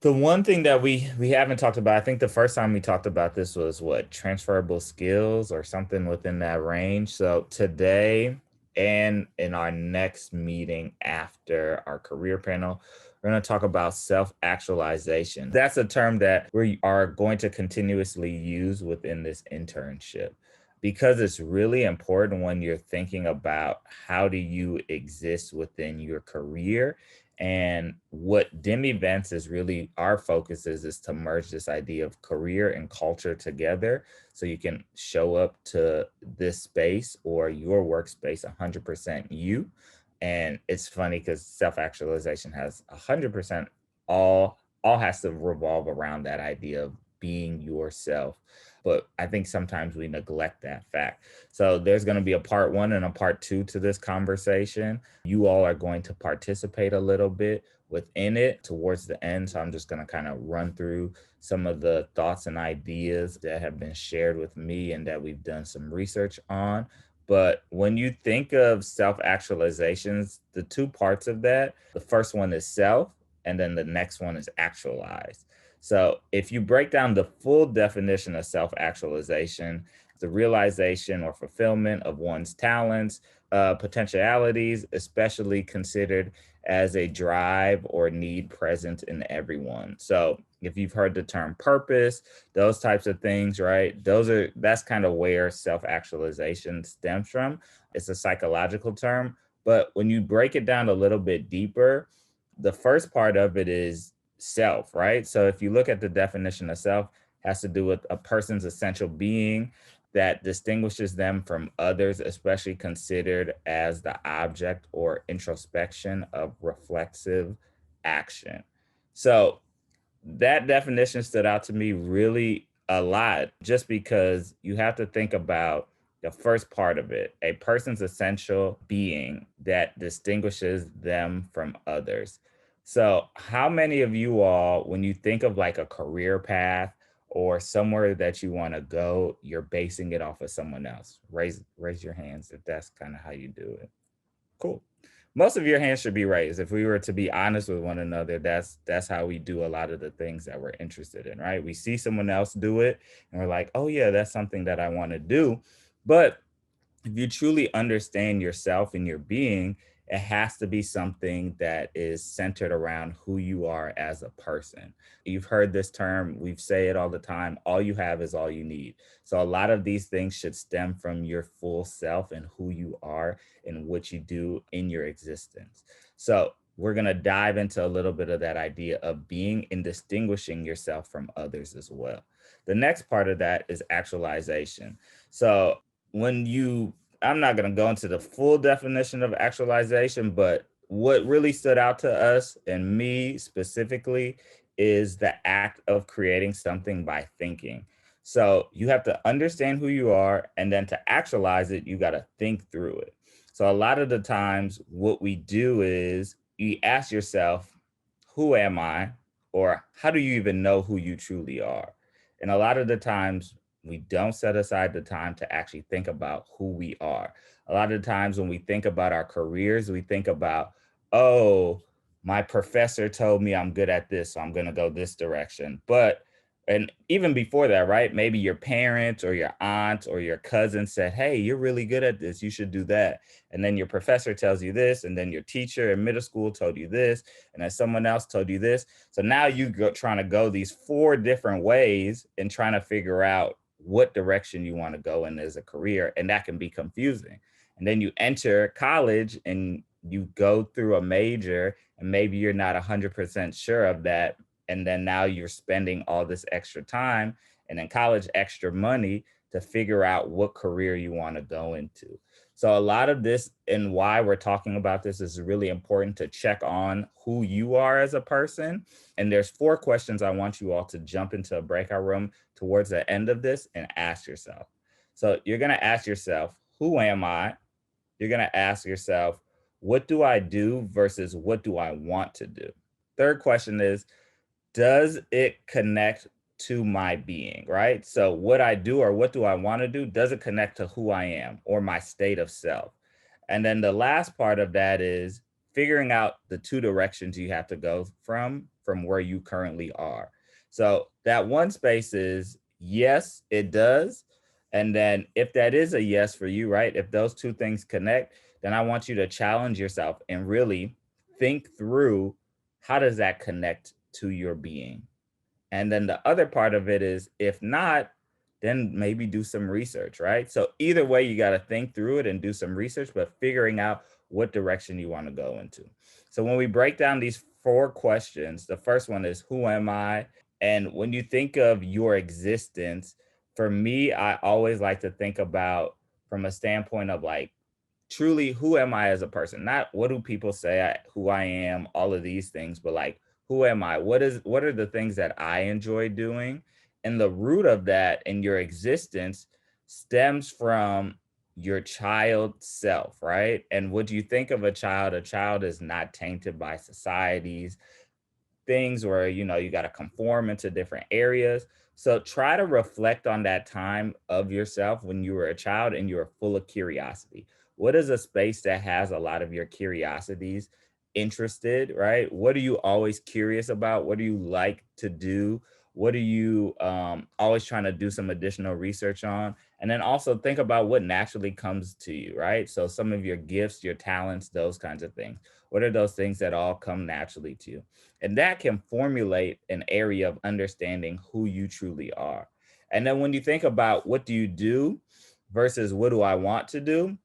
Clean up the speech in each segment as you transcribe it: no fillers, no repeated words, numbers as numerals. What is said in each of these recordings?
The one thing that we haven't talked about, I think the first time we talked about this was what, transferable skills or something within that range. So today and in our next meeting after our career panel, we're going to talk about self-actualization. That's a term that we are going to continuously use within this internship because it's really important when you're thinking about how do you exist within your career. And what dim events is really our focus is to merge this idea of career and culture together so you can show up to this space or your workspace 100% you. And it's funny because self-actualization has 100% all has to revolve around that idea of being yourself. But I think sometimes we neglect that fact. So there's going to be a part one and a part two to this conversation. You all are going to participate a little bit within it towards the end. So I'm just going to kind of run through some of the thoughts and ideas that have been shared with me and that we've done some research on. But when you think of self actualizations, the two parts of that, the first one is self, and then the next one is actualized. So if you break down the full definition of self actualization, the realization or fulfillment of one's talents, potentialities, especially considered as a drive or need present in everyone. So if you've heard the term purpose, those types of things, right? That's kind of where self-actualization stems from. It's a psychological term, but when you break it down a little bit deeper, the first part of it is self, right? So if you look at the definition of self, has to do with a person's essential being that distinguishes them from others, especially considered as the object or introspection of reflexive action. So that definition stood out to me really a lot just because you have to think about the first part of it, a person's essential being that distinguishes them from others. So, how many of you all, when you think of like a career path or somewhere that you want to go, you're basing it off of someone else? Raise your hands if that's kind of how you do it. Cool. Most of your hands should be raised. If we were to be honest with one another, that's how we do a lot of the things that we're interested in, right? We see someone else do it and we're like, "Oh yeah, that's something that I want to do." But if you truly understand yourself and your being, it has to be something that is centered around who you are as a person. You've heard this term, we've say it all the time, all you have is all you need. So a lot of these things should stem from your full self and who you are and what you do in your existence. So we're going to dive into a little bit of that idea of being and distinguishing yourself from others as well. The next part of that is actualization. So when you I'm not going to go into the full definition of actualization, but what really stood out to us and me specifically is the act of creating something by thinking. So you have to understand who you are, and then to actualize it, you got to think through it. So a lot of the times, what we do is you ask yourself, who am I? Or how do you even know who you truly are? And a lot of the times, we don't set aside the time to actually think about who we are. A lot of the times when we think about our careers, we think about, oh, my professor told me I'm good at this, so I'm going to go this direction. But and even before that, right? Maybe your parents or your aunt or your cousin said, "Hey, you're really good at this. You should do that." And then your professor tells you this, and then your teacher in middle school told you this, and then someone else told you this. So now you go trying to go these four different ways and trying to figure out what direction you want to go in as a career, and that can be confusing. And then you enter college and you go through a major and maybe you're not 100% sure of that, and then now you're spending all this extra time and in college extra money to figure out what career you want to go into. So a lot of this and why we're talking about this is really important to check on who you are as a person. And there's four questions I want you all to jump into a breakout room towards the end of this and ask yourself. So you're going to ask yourself, who am I? You're going to ask yourself, what do I do versus what do I want to do? Third question is, does it connect to my being, right? So what I do or what do I want to do, does it connect to who I am or my state of self? And then the last part of that is figuring out the two directions you have to go from where you currently are. So that one space is yes, it does. And then if that is a yes for you, right? If those two things connect, then I want you to challenge yourself and really think through, how does that connect to your being? And then the other part of it is, if not, then maybe do some research, right? So either way, you got to think through it and do some research, but figuring out what direction you want to go into. So when we break down these four questions, the first one is, who am I? And when you think of your existence, for me, I always like to think about from a standpoint of like, truly, who am I as a person? Not what do people say who I am, all of these things, but like, who am I? What are the things that I enjoy doing? And the root of that in your existence stems from your child self, right? And what you think of a child is not tainted by societies, things where you got to conform into different areas. So try to reflect on that time of yourself when you were a child and you were full of curiosity. What is a space that has a lot of your curiosities interested, right? What are you always curious about? What do you like to do? What are you always trying to do some additional research on? And then also think about what naturally comes to you, right? So some of your gifts, your talents, those kinds of things. What are those things that all come naturally to you? And that can formulate an area of understanding who you truly are. And then when you think about what do you do versus what do I want to do,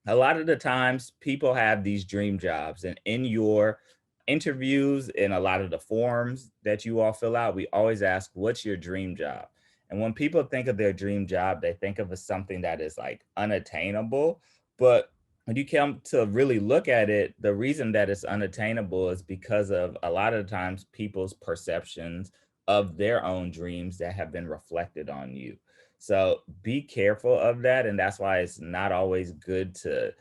a lot of the times people have these dream jobs, and in your interviews, in a lot of the forms that you all fill out, we always ask, what's your dream job? And when people think of their dream job, they think of as something that is like unattainable. But when you come to really look at it, the reason that it's unattainable is because of a lot of the times people's perceptions of their own dreams that have been reflected on you. So be careful of that. And that's why it's not always good to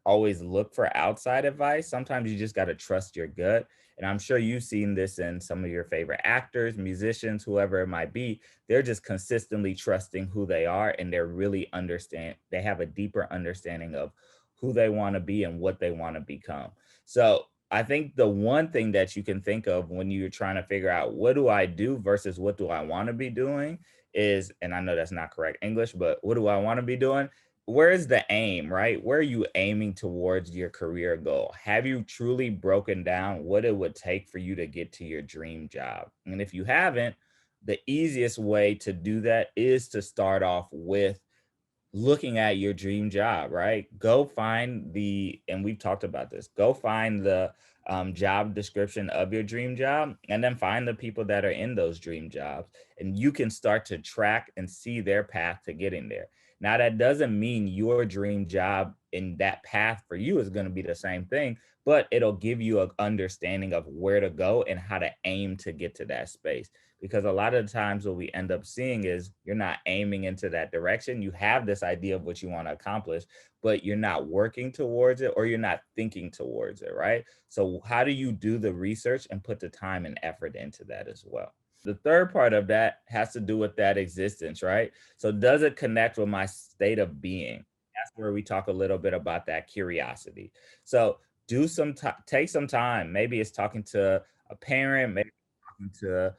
always look for outside advice. Sometimes you just got to trust your gut. And I'm sure you've seen this in some of your favorite actors, musicians, whoever it might be. They're just consistently trusting who they are, and they're really they have a deeper understanding of who they want to be and what they want to become. So I think the one thing that you can think of when you're trying to figure out what do I do versus what do I want to be doing is, and I know that's not correct English, but what do I want to be doing? Where is the aim, right? Where are you aiming towards your career goal? Have you truly broken down what it would take for you to get to your dream job? And if you haven't, the easiest way to do that is to start off with looking at your dream job, right? Go find and we've talked about this, go find the job description of your dream job, and then find the people that are in those dream jobs. And you can start to track and see their path to getting there. Now, that doesn't mean your dream job in that path for you is going to be the same thing, but it'll give you an understanding of where to go and how to aim to get to that space. Because a lot of the times what we end up seeing is you're not aiming into that direction. You have this idea of what you want to accomplish, but you're not working towards it, or you're not thinking towards it, right? So how do you do the research and put the time and effort into that as well? The third part of that has to do with that existence, right? So does it connect with my state of being? That's where we talk a little bit about that curiosity. So take some time. Maybe it's talking to a parent, maybe talking to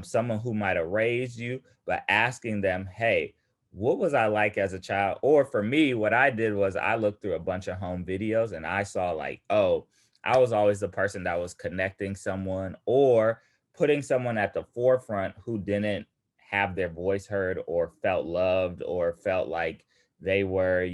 someone who might have raised you, but asking them, hey, what was I like as a child? Or for me, what I did was I looked through a bunch of home videos and I saw like, oh, I was always the person that was connecting someone or putting someone at the forefront who didn't have their voice heard or felt loved or felt like they were,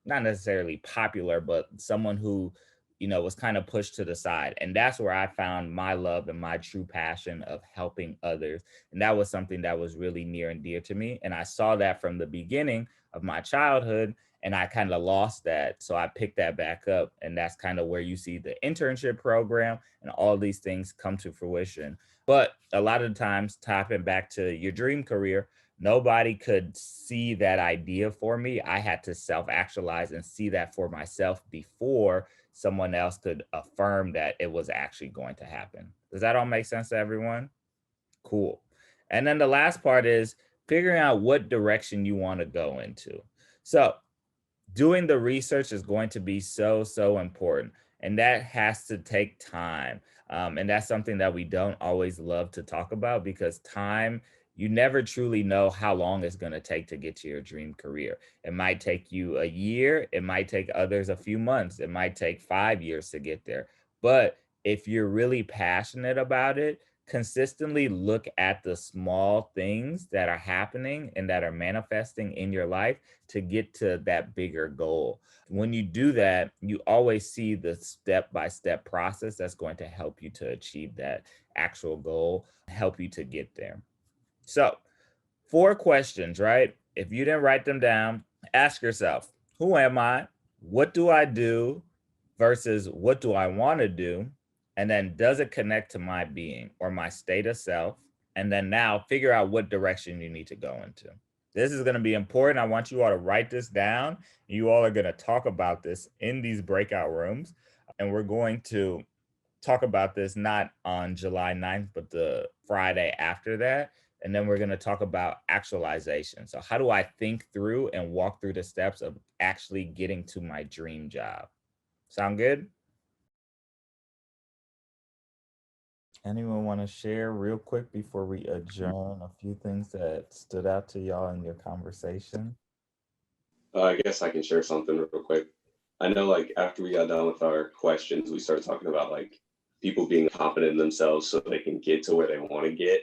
not necessarily popular, but someone who was kind of pushed to the side. And that's where I found my love and my true passion of helping others. And that was something that was really near and dear to me. And I saw that from the beginning of my childhood, and I kind of lost that. So I picked that back up. And that's kind of where you see the internship program and all these things come to fruition. But a lot of the times, tapping back to your dream career, nobody could see that idea for me. I had to self actualize and see that for myself before someone else could affirm that it was actually going to happen. Does that all make sense to everyone? Cool. And then the last part is figuring out what direction you want to go into. So, doing the research is going to be so, so important. And that has to take time. And that's something that we don't always love to talk about because time, you never truly know how long it's going to take to get to your dream career. It might take you a year, it might take others a few months, it might take 5 years to get there. But if you're really passionate about it, consistently look at the small things that are happening and that are manifesting in your life to get to that bigger goal. When you do that, you always see the step by step process that's going to help you to achieve that actual goal, help you to get there. So, 4 questions, right? If you didn't write them down, ask yourself, who am I? What do I do? Versus what do I want to do? And then does it connect to my being or my state of self? And then now figure out what direction you need to go into. This is going to be important. I want you all to write this down. You all are going to talk about this in these breakout rooms. And we're going to talk about this not on July 9th, but the Friday after that. And then we're going to talk about actualization. So, how do I think through and walk through the steps of actually getting to my dream job? Sound good? Anyone want to share real quick before we adjourn a few things that stood out to y'all in your conversation? I guess I can share something real quick. I know, like, after we got done with our questions, we started talking about like people being confident in themselves so they can get to where they want to get.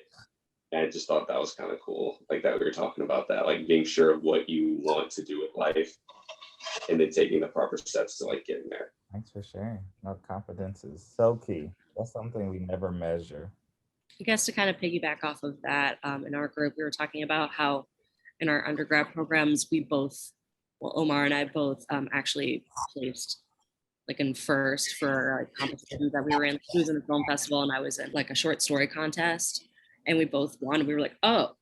And I just thought that was kind of cool, like that we were talking about that, like being sure of what you want to do with life and then taking the proper steps to like getting there. Thanks for sharing. No, confidence is so key. That's something we never measure. I guess to kind of piggyback off of that, in our group, we were talking about how in our undergrad programs, we both, well, Omar and I both actually placed like in first for like competitions that we were in. He was in a film festival and I was in like a short story contest, and we both won. We were like, oh,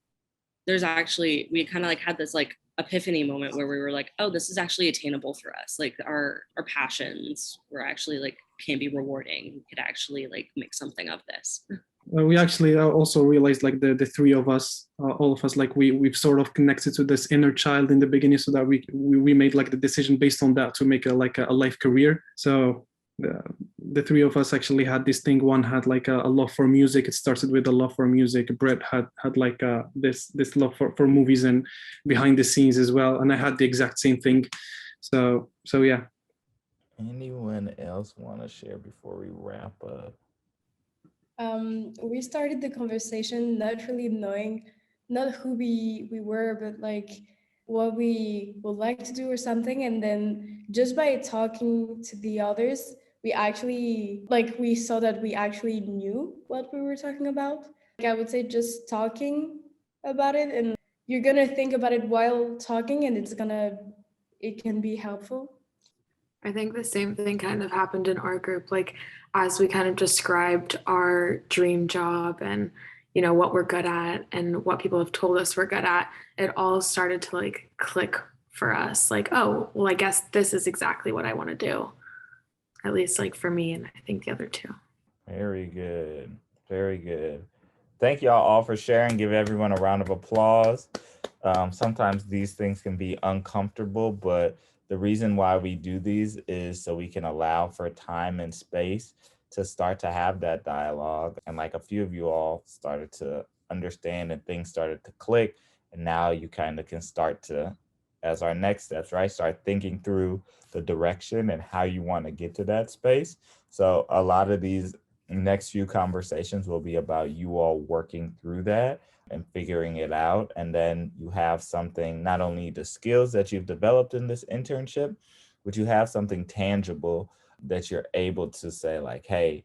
there's actually, we kind of like had this like epiphany moment where we were like, oh, this is actually attainable for us. Like our passions were actually like can be rewarding. We could actually like make something of this. We actually also realized like the three of us, all of us, like we've sort of connected to this inner child in the beginning, so that we made like the decision based on that to make a life career. So the three of us actually had this thing. One had like a love for music. It started with a love for music. Brett had like this love for movies and behind the scenes as well. And I had the exact same thing. So yeah. Anyone else want to share before we wrap up? We started the conversation not really knowing not who we were, but like what we would like to do or something. And then just by talking to the others, we actually like we saw that we actually knew what we were talking about. Like I would say just talking about it, and you're gonna think about it while talking, and it can be helpful. I think the same thing kind of happened in our group. Like, as we kind of described our dream job and, you know, what we're good at and what people have told us we're good at, it all started to like click for us. Like, oh, well, I guess this is exactly what I want to do. At least like for me, and I think the other two. Very good. Very good. Thank y'all all for sharing. Give everyone a round of applause. Sometimes these things can be uncomfortable, but the reason why we do these is so we can allow for time and space to start to have that dialogue. And like a few of you all started to understand and things started to click. And now you kind of can start to, as our next steps, right? Start thinking through the direction and how you want to get to that space. So a lot of these next few conversations will be about you all working through that and figuring it out. And then you have something, not only the skills that you've developed in this internship, but you have something tangible that you're able to say like, hey,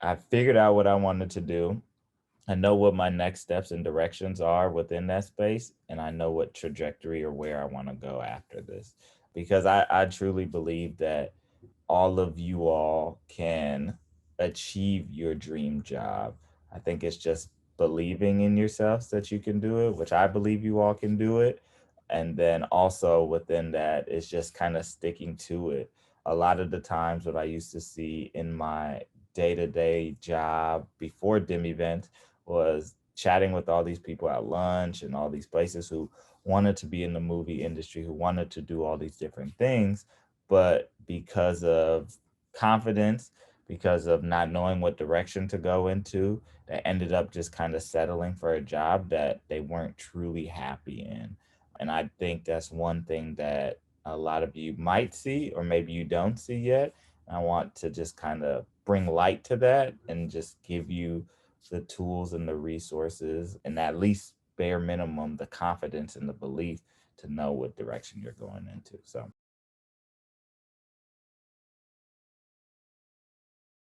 I figured out what I wanted to do. I know what my next steps and directions are within that space, and I know what trajectory or where I want to go after this. Because I truly believe that all of you all can achieve your dream job. I think it's just believing in yourselves that you can do it, which I believe you all can do it. And then also within that is just kind of sticking to it. A lot of the times, what I used to see in my day-to-day job before dim event was chatting with all these people at lunch and all these places who wanted to be in the movie industry, who wanted to do all these different things, but because of confidence because of not knowing what direction to go into, that ended up just kind of settling for a job that they weren't truly happy in. And I think that's one thing that a lot of you might see, or maybe you don't see yet. I want to just kind of bring light to that and just give you the tools and the resources, and at least bare minimum, the confidence and the belief to know what direction you're going into. So